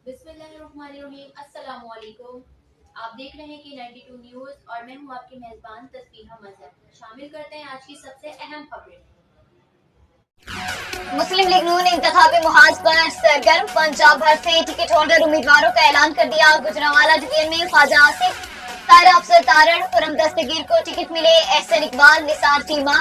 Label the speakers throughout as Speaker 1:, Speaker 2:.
Speaker 1: बिस्मिल्लाहिर्रहमानिर्रहीम, अस्सलाम वालेकुम। आप देख रहे हैं कि 92 न्यूज़ और मैं हूं आपकी मेज़बान तस्बीहा मजहब। शामिल करते हैं आज की सबसे अहम खबरें।
Speaker 2: मुस्लिम लीग नून इंतखाबी मुहाज पर सरगर्म, पंजाब भर से टिकट होल्डर उम्मीदवारों का ऐलान कर दिया। गुजरांवाला डिवीजन में ख्वाजा आसिफ, तारा अफसर तारण, खुरम दस्तगीर को टिकट मिले। एहसन इकबाल, निसार चीमा,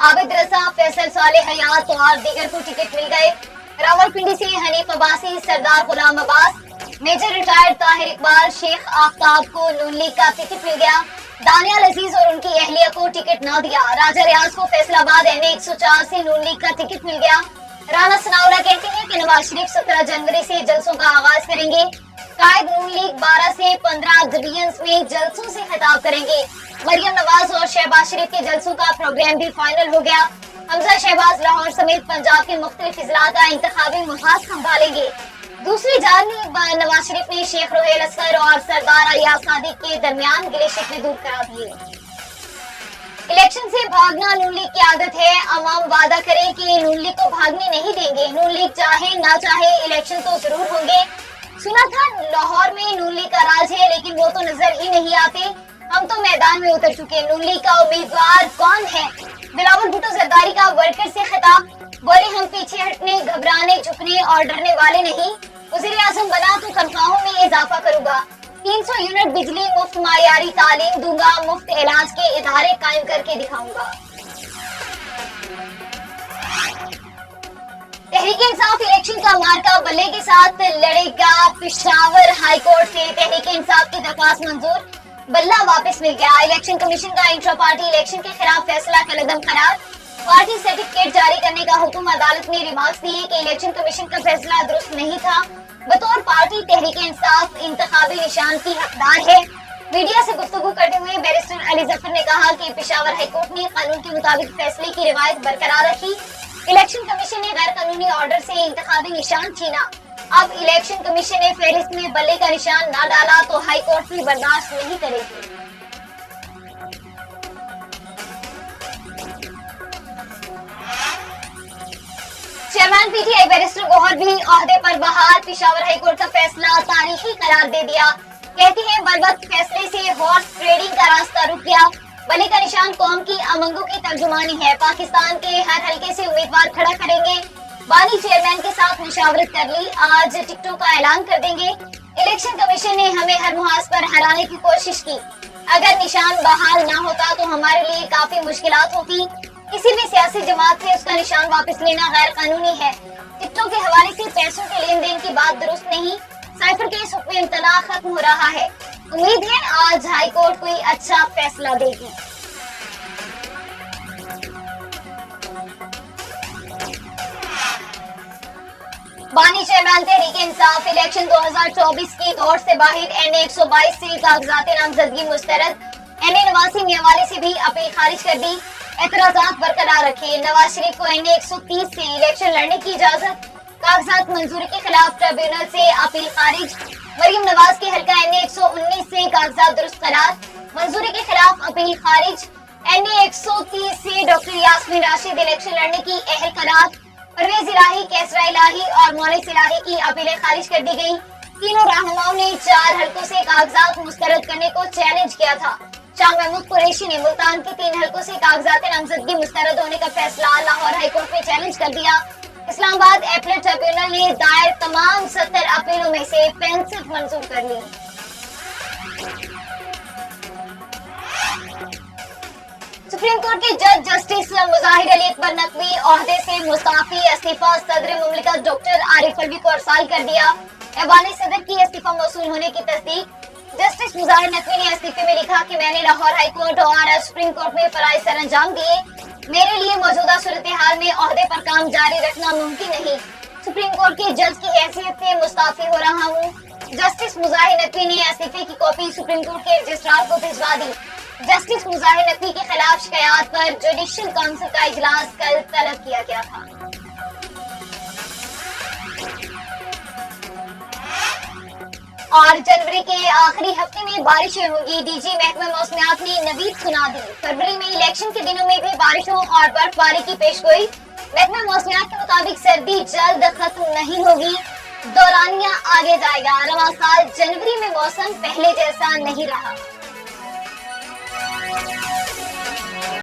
Speaker 2: आबिद रजा, फैसल साले हयात और दीगर को टिकट मिल गए। रावलपिंडी से हनीफ अब्बासी, सरदार गुलाम अब्बास, मेजर रिटायर्ड ताहिर इकबाल, शेख आफ्ताब को नून लीग का टिकट मिल गया। दानियाल अजीज और उनकी अहलिया को टिकट न दिया। राजा रियाज को फैसलाबाद NA 104 से नून लीग का टिकट मिल गया। राना सनाउल्लाह कहते हैं कि नवाज शरीफ 17 जनवरी से जलसों का आगाज करेंगे। कायद नून लीग 12 से 15 डिवीजन में जलसों से खिताब करेंगे। मरियम नवाज और शहबाज शरीफ के जलसों का प्रोग्राम भी फाइनल हो गया। हमजा शहबाज लाहौर समेत पंजाब के मुख्तलिफ अजला का इंतखाबी मुहाज संभालेंगे। दूसरी जानब नवाज शरीफ ने शेख रोहेल असगर और सरदार अयाज सादिक के दरमियान गिले शिकवे दूर करा दिए। इलेक्शन से भागना नून लीग की आदत है। अवाम वादा करे कि नून लीग को भागने नहीं देंगे। नून लीग चाहे ना चाहे इलेक्शन तो जरूर होंगे। सुना था लाहौर में नून लीग का राज है, लेकिन वो तो नजर ही नहीं आते। हम तो मैदान में उतर चुके। नून लीग का उम्मीदवार कौन है? बिलावल भुट्टो जरदारी का वर्कर से खिताब, बोले हम पीछे हटने, घबराने, झुकने और डरने वाले नहीं। वज़ीर आज़म बना तो तनख्वाहों में इजाफा करूंगा। 300 यूनिट बिजली, मुफ्त मायारी तालीम दूंगा, मुफ्त इलाज के इदारे कायम करके दिखाऊंगा। तहरीक इंसाफ इलेक्शन का मार्का बल्ले के साथ लड़ेगा। पेशावर हाई कोर्ट से तहरीक इंसाफ की दरख्वास्त मंजूर, बल्ला वापस मिल गया। इलेक्शन कमीशन का इंट्रा पार्टी इलेक्शन के खिलाफ फैसला कलदम करार। पार्टी सर्टिफिकेट जारी करने का हुक्म। अदालत ने रिमार्क्स दिए कि इलेक्शन कमीशन का फैसला दुरुस्त नहीं था। बतौर पार्टी तहरीक इंसाफ इंतखाबी निशान की हकदार है। मीडिया से गुफ्तगू करते हुए बैरिस्टर अली जफर ने कहा कि पेशावर हाईकोर्ट ने कानून के मुताबिक फैसले की रिवायत बरकरार रखी। इलेक्शन कमीशन ने गैर कानूनी ऑर्डर से इंतखाबी निशान छीना। अब इलेक्शन कमीशन ने फहरिस्त में बल्ले का निशान न डाला तो हाईकोर्ट भी बर्दाश्त नहीं करेगी। चेयरमैन PTI बैरिस्टर गौहर भी ओहदे पर बहाल। पेशावर हाईकोर्ट का फैसला तारीखी करार दे दिया। कहती हैं बरवक्त फैसले से हॉर्स ट्रेडिंग का रास्ता रुक गया। बल्ले का निशान कौम की अमंगों की तर्जुमानी है। पाकिस्तान के हर हलके से उम्मीदवार खड़ा करेंगे। बानी चेयरमैन के साथ मुशावरत कर ली। आज टिकटों का ऐलान कर देंगे। इलेक्शन कमीशन ने हमें हर मुहाज पर हराने की कोशिश की। अगर निशान बहाल ना होता तो हमारे लिए काफी मुश्किलात होती। किसी भी सियासी जमात से उसका निशान वापस लेना गैर कानूनी है। टिकटों के हवाले से पैसों के लेन देन की बात दुरुस्त नहीं। साइफर केस हुक्म इम्तना खत्म हो रहा है। उम्मीद है आज हाईकोर्ट कोई अच्छा फैसला देगी। बानी चेयरमैन तहरीक इंसाफ इलेक्शन 2024 की दौड़ से बाहर। NA 122 से कागजात नामजदगी मुस्तरद। NA 89 मियांवाली से भी अपील खारिज कर दी। एतराजात बरकरार रखे। नवाज शरीफ को NA 130 से इलेक्शन लड़ने की इजाजत। कागजात मंजूरी के खिलाफ ट्रिब्यूनल से अपील खारिज। मरियम नवाज के हल्का NA 119 से कागजात दुरुस्त करार। मंजूरी के खिलाफ अपील खारिज। NA 130 से डॉक्टर यास्मीन राशिद इलेक्शन लड़ने की अहल करार। परवेज इलाही, कैसरा इलाही और मोनिस इलाही की अपीलें खारिज कर दी गयी। तीनों रहनुमाओं ने 4 हल्कों से कागजात मुस्तरद करने को चैलेंज किया था। शाह महमूद कुरैशी ने मुल्तान के 3 हल्कों से कागजात नामजदगी मुस्तरद होने का फैसला लाहौर हाईकोर्ट में चैलेंज कर दिया। इस्लामाबाद एपलेट ट्रिब्यूनल ने दायर तमाम 70 अपीलों में से 65 मंजूर कर ली। सुप्रीम कोर्ट के जज जस्टिस मुजाहिर अली अकबर नकवी ओहदे से मुस्ताफी। इस्तीफा सदर मुमलिकत डॉक्टर आरिफ अलवी को अरसाल कर दिया। ऐवान सदर की इस्तीफा मौसूल होने की तस्दीक। जस्टिस मुजाहिर नकवी ने इस्तीफे में लिखा कि मैंने लाहौर हाई कोर्ट और सुप्रीम कोर्ट में फराइज सर अंजाम दिए। मेरे लिए मौजूदा सूरत हाल में ओहदे पर काम जारी रखना मुमकिन नहीं। सुप्रीम कोर्ट के जज की हैसियत से मुस्ताफी हो रहा हूँ। जस्टिस मुजाहिर नकवी ने इस्तीफे की कॉपी सुप्रीम कोर्ट के रजिस्ट्रार को भिजवा दी। जस्टिस मुजाहिर नकवी के खिलाफ शिकायत पर जुडिशियल काउंसिल का इजलास कल तलब किया गया था। और जनवरी के आखिरी हफ्ते में बारिशें होंगी। डीजी महकमा मौसमियात ने नवीद सुना दी। फरवरी में इलेक्शन के दिनों में भी बारिशों और बर्फबारी की पेशगोई। महकमा मौसमियात के मुताबिक सर्दी जल्द खत्म नहीं होगी। دورانیہ آگے جائے گا، رواں سال جنوری میں موسم پہلے جیسا نہیں رہا۔